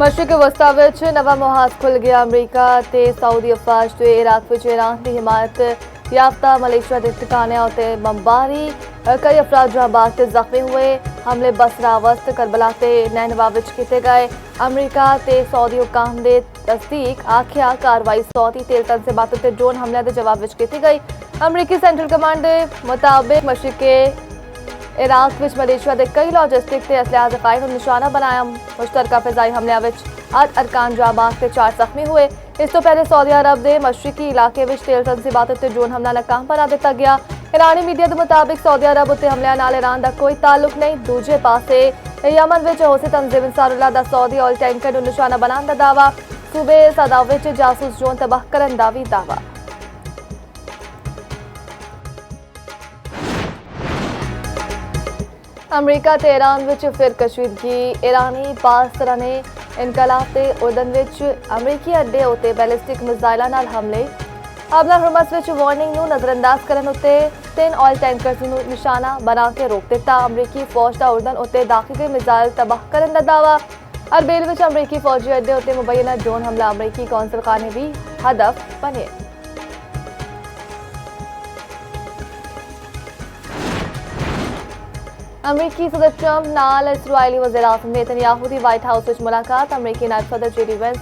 मशरक़ वस्ता विच नवा मुहाज खुल गया। अमरीका ते सऊदी अफवाज ते इराक विच ईरान की हिमायत याफ्ता मलेशिया के ठिकाने उत्ते बमबारी, कई अफराद जहां बाग ते जख्मी हुए। हमले बसरा वस्त करबला ते नैनवा विच किए गए। अमरीका ते सऊदी हुकाम ने तस्दीक आखिया कार्रवाई सऊदी तेल तनसीबात ते ड्रोन हमले के जवाब विच की गई। अमरीकी सेंट्रल कमांड के मुताबिक मशरक़ इराक विच मलेशिया के कई लॉजिस्टिक ते असलहा ज़खायर निशाना बनाया। मुश्तरका फिजाई हमलिया विच 8 अरकान जहां बाग ते 4 जख्मी हुए। इस तो पहले सऊदी अरब के मशरकी इलाके विच तेल तनसीबात ते ड्रोन हमला नाकाम बना दिता गया। ईरानी मीडिया के मुताबिक सऊदी अरब उत्ते हमलिया नाल ईरान का कोई ताल्लुक नहीं। दूजे पासे यमन विच हौसी तंजीम अंसारुल्लाह दा सऊदी ऑयल टैंकर नूं निशाना बनाने का दावा। सूबे सदा विच जासूस ड्रोन तबाह करने का भी दावा। अमरीका ते ईरान विच फिर कशीदगी। ईरानी पासरा ने इनकलाब ते उर्दन विच अमरीकी अड्डे उत्ते बैलिस्टिक मिसाइलां नाल हमले। हमला हुर्मस विच वार्निंग नूं नजरअंदाज करन उत्ते 3 ऑयल टैंकर्स नूं निशाना बना के रोक दिता। अमरीकी फौज दा उर्दन उत्ते दाखिली मिसाइल तबाह करन दा दावा। अरबेल विच अमरीकी फौजी अड्डे उत्ते मुबैना ड्रोन हमला अमरीकी कौंसल खाने भी हदफ बने। अमरीकी सदर ट्रंप नाल इसराइली वज़ीर-ए-आज़म नेतन्याहू की व्हाइट हाउस विच मुलाकात। अमरीकी नायब सदर जेडी वेंस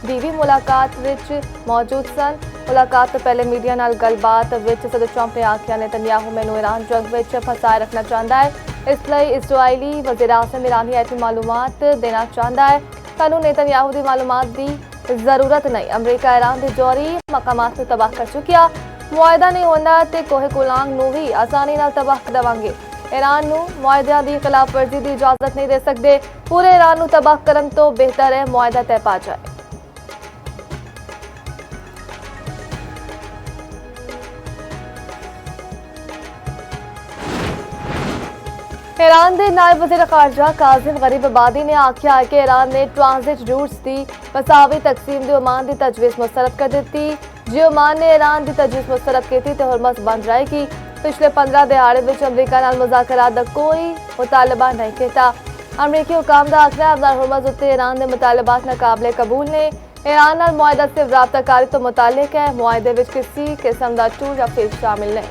भी मुलाकात विच मौजूद सन। मुलाकात तो पहले मीडिया नाल गलबात विच सदर ट्रंप ने आखिया नेतन्याहू मैनू ईरान जंग विच फसाए रखना चाहता है, इसलिए इसराइली वज़ीर-ए-आज़म ईरानी ऐसी मालूमात देना चाहता है। सानू नेतन्याहू की मालूमात की जरूरत नहीं। अमरीका ईरान के जौहरी मकामात को तबाह कर चुकिया। मुआहदा नहीं होना ते कोहे कुलांग नूं भी आसानी नाल तबाह कर देवांगे। ईरान नूं मुआहदियां दी खिलाफ वर्जी की इजाजत नहीं दे सकते। पूरे ईरान नूं तबाह करन तो बेहतर है मुआहदा तय पा जाए। ईरान के नायब वज़ीर खारजा काजिम गरीब आबादी ने आख्या है कि ईरान ने ट्रांजिट रूट्स की मसावी तकसीम की ओमान की तजवीज़ मुस्तरद कर दी। जे ओमान ने ईरान की तजवीज़ मुस्तरद की तो हुर्मस बंद रहेगी। पिछले 15 दिहाड़े में अमरीका नाल मुज़ाकरात दा कोई मुतालबा नहीं किया। अमरीकी हुकाम दा आखना है हुर्मस उत्ते ईरान के मुतालबात नाकाबिले कबूल ने। ईरान नाल मुआहदा सिर्फ राबताकारी तो मुतालिक है, मुआहदे विच किसी किस्म का टूर या फेल शामिल नहीं।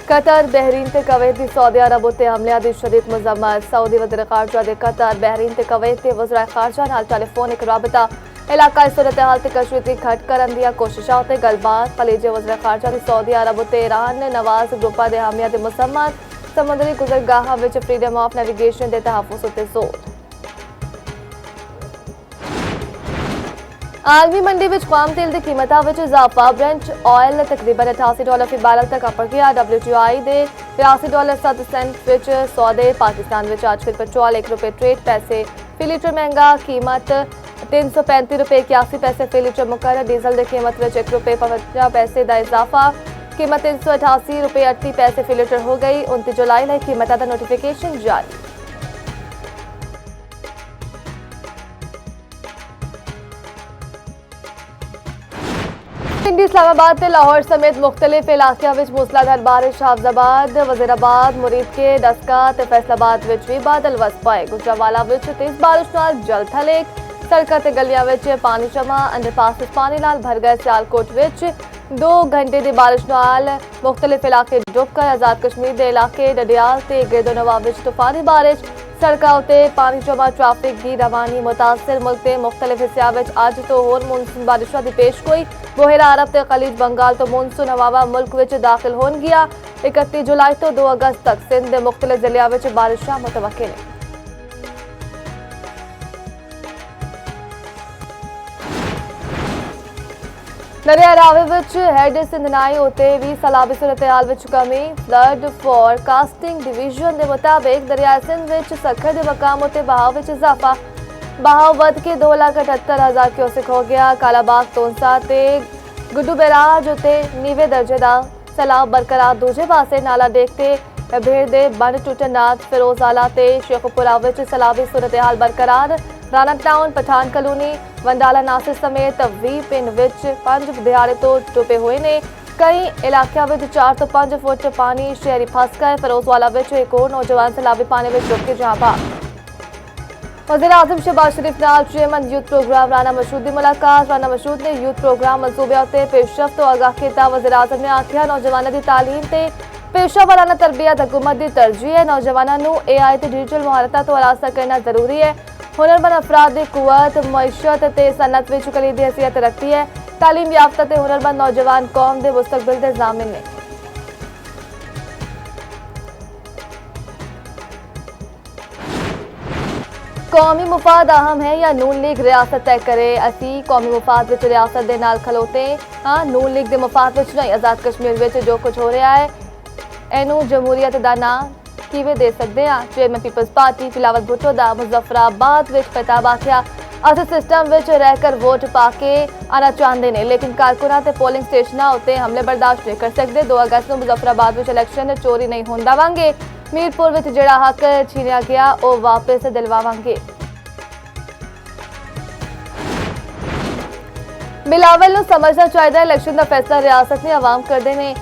कतर बहरीन ते कवैत की सऊदी अरब उत्ते हमलियां दी शदीद मजम्मत। सऊदी वज़ीर खारजा दे कतर बहरीन ते कवैत के वज़ीर खारजा नाल टेलीफोनिक राबता इलाकाई सूरत हाल ते कशमीती घट करन दियां कोशिशां उत्ते गलबात। खलीजे वज़ीर खारजा दी सऊदी अरब उत्ते ईरान नवाज ग्रुपा दे हमलियां दी मजम्मत। समुद्री गुजरगाहां विच फ्रीडम ऑफ नेविगेशन दे तहफ़्फ़ुज़ उत्ते जोर। आलमी मंडी विच पाम तेल की कीमतां विच इजाफा। ब्रेंट ऑयल तकरीबन $88 फी बैरल तक अपड़ गया। WTI दे $83.07 विच सौदे। पाकिस्तान विच आज फिर पेट्रोल ₹1 63 पैसे फी लीटर महंगा। कीमत ₹335.81 फी लीटर मुकर। डीजल की कीमत में ₹1.55 का इजाफा। कीमत ₹388.38 फी लीटर हो गई। 29 जुलाई लाई कीमत का नोटिफिकेशन जारी। इस्लामाबाद ते लाहौर समेत मुख्तलिफ इलाकों में मूसलाधार बारिश। हाफजाबाद, वजीराबाद, मुरीद के डस्का ते फैसलाबाद विच भी बादल वस पाए। गुजरावाला विच तेज बारिश नाल जल थलेक। सड़कों ते गलियां विच पानी जमा। अंडरपास पानी नाल भर गए। सियालकोट विच 2 घंटे की बारिश नाल मुख्तलिफ इलाके डुब गए। आजाद कश्मीर के इलाके डडियाल ते गिरदोनवा विच तूफानी बारिश। सड़कों उत्ते पानी जमा। ट्रैफिक की रवानी मुतासर। मुल्क के मुख्तलिफ हिस्सों में अज तो होर मानसून बारिशों की पेशगोई। बोहरा अरब ते खलीज बंगाल तो मानसून हवावां मुल्क विच दाखिल होन गिया। 31 जुलाई तो 2 अगस्त तक सिंध के मुख्तलिफ जिलों में बारिशां मुतवक्किल हैं। दरिया रावी विच हेड सिंधनाई उत्ते भी सैलाबी सूरत हाल विच कमी। फ्लड फोरकास्टिंग डिवीजन के मुताबिक दरिया सिंध विच सखर के मकाम उत्ते बहाव विच इजाफा। बहाव वध के 2,78,000 क्यूसिक हो गया। कालाबाग तोंसा ते गुड्डू बैराज उत्ते नीवे दर्जे का सैलाब बरकरार। दूजे पासे नाला देखते भेड़ दे बंड टुटन नाल फिरोज आला ते शेखुपुरा विच सैलाबी सूरत हाल बरकरार। राणा टाउन, पठान कलोनी, वंडाला नासिर समेत 20 पिंड विच 5 दिहाड़े तो डुबे हुए ने। कई इलाकों में 4 तो 5 फुट पानी शहरी फस गए। फरोजवाला में एक और नौजवान सैलाबी पानी में डुब के जहां भाग। वज़ीर आज़म शहबाज शरीफ नाल chairman youth program Rana Mashhood की मुलाकात। राना मशहूद ने यूथ प्रोग्राम मनसूबे उत्ते पेशरफ्त तो आगाह किया। वज़ीर आज़म ने आख्या नौजवानों की तालीम ते पेशा वाराना तरबियत हुकूमत की तरजीह है। नौजवानों को AI ते डिजिटल महारतां तो आरास्ता करना जरूरी है। हुनरमंद अफराद की कुवत मईशत ते सनत विच कलीदी हैसियत रखती है। तालीम याफ्ता ते हुनरमंद नौजवान कौम के मुस्तकबिल के ज़ामिन ने। कौमी मुफाद अहम है या नून लीग रियासत तय करे। असी कौमी मुफाद विच रियासत के नाल खलोते हाँ, नून लीग के मुफाद विच नहीं। आज़ाद कश्मीर विच जो कुछ हो रहा है एनू जमहूरीयत का नाम किवें दे सकते हैं। चेयरमैन पीपल्स पार्टी बिलावल भुट्टो का मुजफ्फराबाद विच खिताब आख्या अस सिस्टम विच रहकर वोट पाके आना चाहते हैं, लेकिन कारकुनां ते पोलिंग स्टेशनां उत्ते हमले बर्दाश्त नहीं कर सकते। 2 अगस्त को मुजफ्फराबाद विच इलैक्शन चोरी नहीं होण देवांगे। मीरपुर विच जिहड़ा हक छीनिया गया वह वापस दिलवावांगे। बिलावल को समझना चाहिए इलैक्शन का फैसला रियासत ने आवाम करते हैं।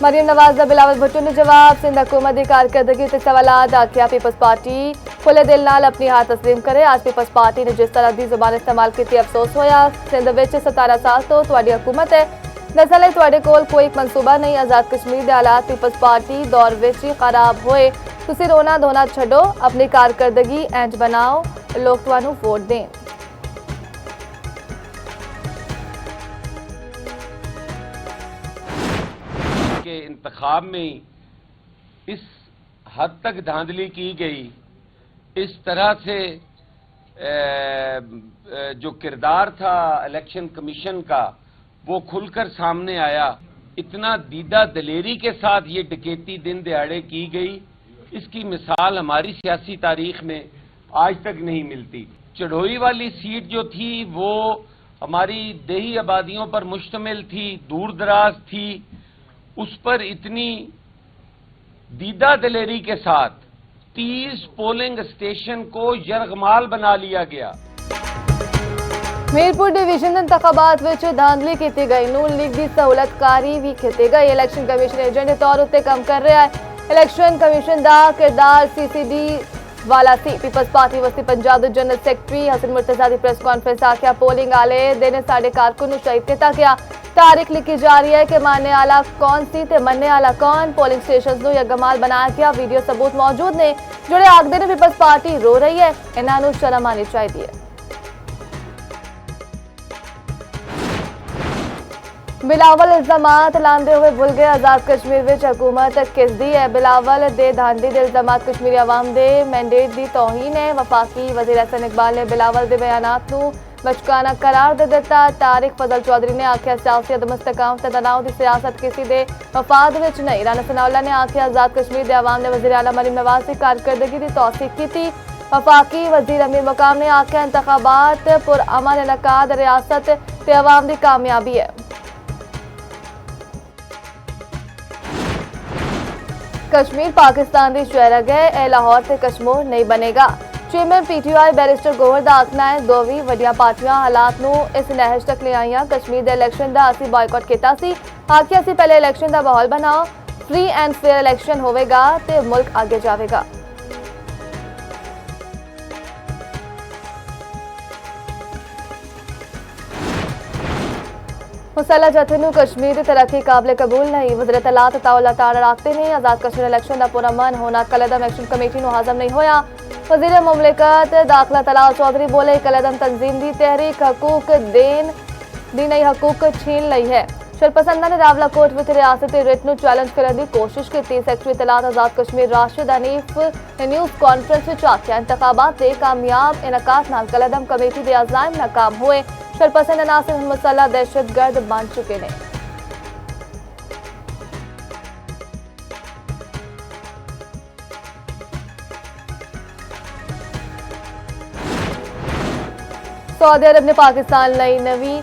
मरियम नवाज का बिलावल भुट्टो ने जवाब। सिंध हुकूमत की कारकर्दगी ते सवालात आख्या पीपल्स पार्टी खुले दिल नाल अपनी हार तस्लीम करे। आज पीपल्स पार्टी ने जिस तरह की जुबान इस्तेमाल की अफसोस होया। सिंध विच 17 साल तो तुहाडी हुकूमत है, दरअसल है तुहाडे कोल कोई मनसूबा नहीं। आज़ाद कश्मीर के हालात पीपल्स पार्टी दौर विच ही खराब होए। तुसीं रोना धोना छड्डो, अपनी कारकर्दगी इंज बनाओ, लोग तुहानू वोट दें। के इंतखाब में इस हद तक धांधली की गई, इस तरह से जो किरदार था इलेक्शन कमीशन का वो खुलकर सामने आया। इतना दीदा दलेरी के साथ ये डकैती दिन दिहाड़े की गई, इसकी मिसाल हमारी सियासी तारीख में आज तक नहीं मिलती। चढ़ोई वाली सीट जो थी वो हमारी देही आबादियों पर मुश्तमिल थी, दूर दराज थी। उस पर इतनी दीदा दलेरी के साथ 30 पोलिंग स्टेशन को यरगमाल बना लिया गया। मीरपुर डिवीजन इंतखाबात विच धांधली की गई। नून लीग की सहूलतकारी भी की गई। इलैक्शन कमीशन एजेंट के तौर उत्ते काम कर रहा है। इलैक्शन कमीशन का किरदार CCD वाला सी। पीपल्स पार्टी वस्ती पंजाब के जनरल सैकटरी हसन मुर्तजा की प्रेस कॉन्फ्रेंस आख्या पोलिंग आले दिन साढ़े कारकुन नूं शहीद किया गया। तारीख लिखी जा रही है कि मानने वाला कौन सी ते मनने वाला कौन। पोलिंग स्टेशन नूं यरगमाल बनाया गया। वीडियो सबूत मौजूद ने जोड़े आखदे ने पीपल्स पार्टी रो रही है, इन्हां नूं शर्म आनी चाहिए। बिलावल इल्जामात लांदे हुए भुल गए आज़ाद कश्मीर विच हुकूमत किसदी है। बिलावल दे धांधली दे इल्जामात कश्मीरी अवाम दे मैंडेट की तौहीन है। वफाकी वज़ीर एहसन इकबाल ने बिलावल के बयानात नूं बचकाना करार दे दिता। तारिक फजल चौधरी ने आख्या सियासी अदम-इस्तकाम ते तनाव की सियासत किसी दे मफाद विच नहीं। राना सनाउल्लाह ने आख्या आज़ाद कश्मीर के अवाम ने वज़ीर आला मरीम नवाज की कारकर्दगी की तौसीक की। वफाकी वज़ीर अमीर मकाम ने आख्या इंतखाबात पुरअमन इनकाद रियासत ते अवाम की कामयाबी है। कश्मीर पाकिस्तान की शहरग है, लाहौर से कश्मीर नहीं बनेगा। चेयरमैन PTI बैरिस्टर गोवर का आखना है दोवी वड्डियां पार्टियां हालात नूं इस नहज तक ले आईयां। कश्मीर के इलैक्शन का असीं बॉयकॉट किया सी। आखिया असीं पहले इलैक्शन का माहौल बनाओ, फ्री एंड फेयर इलैक्शन होवेगा ते मुल्क आगे जाएगा। मुसल्ह जथे नूं कश्मीर की तरक्की काबिल कबूल नहीं। वज़ीर तलात ताउला ताड़ रखते नहीं। आज़ाद कश्मीर इलैक्शन का पुरअमन होना कलदम एक्शन कमेटी नूं हाज़म नहीं होया। वज़ीर मुमलिकत दाखिला तलाल चौधरी बोले कलदम तंजीम की तहरीक हकूक देन दी नहीं हकूक छीन लई है। शरपसंदा ने रावलाकोट विच रियासती रिट नूं चैलेंज करने की कोशिश की। सैकटरी तलात आज़ाद कश्मीर राशिद हनीफ ने न्यूज़ कॉन्फ्रेंस में आख्या इंतखाबात के कामयाब इनकाद नाल कलदम कमेटी के अज़ाइम नाकाम हुए। शरपसंद अनासिर मुसल्ह दहशतगर्द बन चुके हैं। सऊदी अरब ने पाकिस्तान लई नवी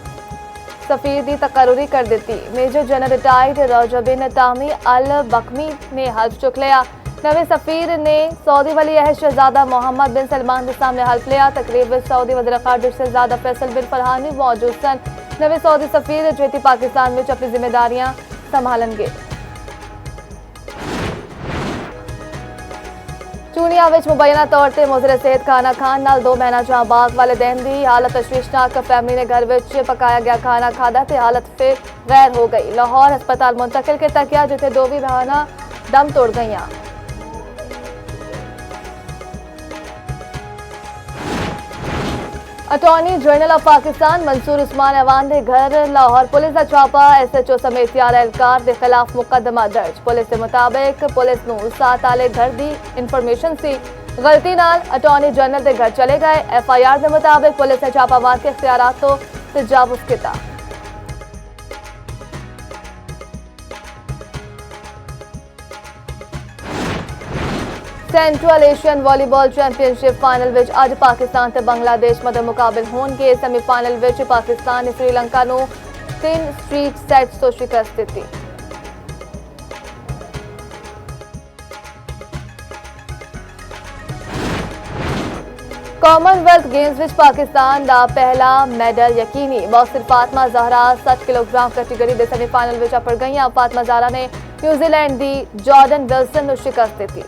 सफीर की तकर्री कर दी। मेजर जनरल रिटायर्ड रजब बिन तामी अल बकमी ने हल्फ चुक लिया। नवे सफीर ने सऊदी वली अहद शहजादा मोहम्मद बिन सलमान के सामने हल्फ लिया। तकरीब में सऊदी वज़ीर ख़ारिजा शहजादा फैसल बिन फरहान भी मौजूद सन। नवे सऊदी सफीर जेती पाकिस्तान में अपनी जिम्मेदारियां संभालेंगे। चूनिया विच मुबैना तौर पर मुज़र सेहत खाना खान नाल 2 महीना जहां बाग वालिदैन दी हालत तशवीशनाक। फैमिली ने घर विच पकाया गया खाना खादा ते हालत फिर गैर हो गई। लाहौर हस्पताल मुंतकिल के तकिया जिथे 2 भी बहाना दम तोड़ गई। Attorney general of Pakistan Mansoor Usman Awan के घर लाहौर पुलिस का छापा। SHO समेत 11 एहलकार के खिलाफ मुकदमा दर्ज। पुलिस के मुताबिक पुलिस नूं 7 आले घर की इंफॉर्मेशन सी गलती नाल अटॉर्नी जनरल के घर चले गए। FIR के मुताबिक पुलिस ने छापामार के इख्तियारात तो तजावुज़ किया। Central Asian volleyball championship final विच अज पाकिस्तान ते बांग्लादेश मदद मुकाबल होणगे। सेमीफाइनल विच पाकिस्तान ने श्रीलंका नूं 3 स्ट्रीट सेट्स तो शिकस्त दी। कॉमनवेल्थ गेम्स विच पाकिस्तान का पहला मेडल यकीनी। Boxer Fatima Zahra 60 kilogram category के सेमीफाइनल विच अपड़ गई। फातिमा ज़हरा ने न्यूजीलैंड की जॉर्डन विल्सन नूं शिकस्त दी।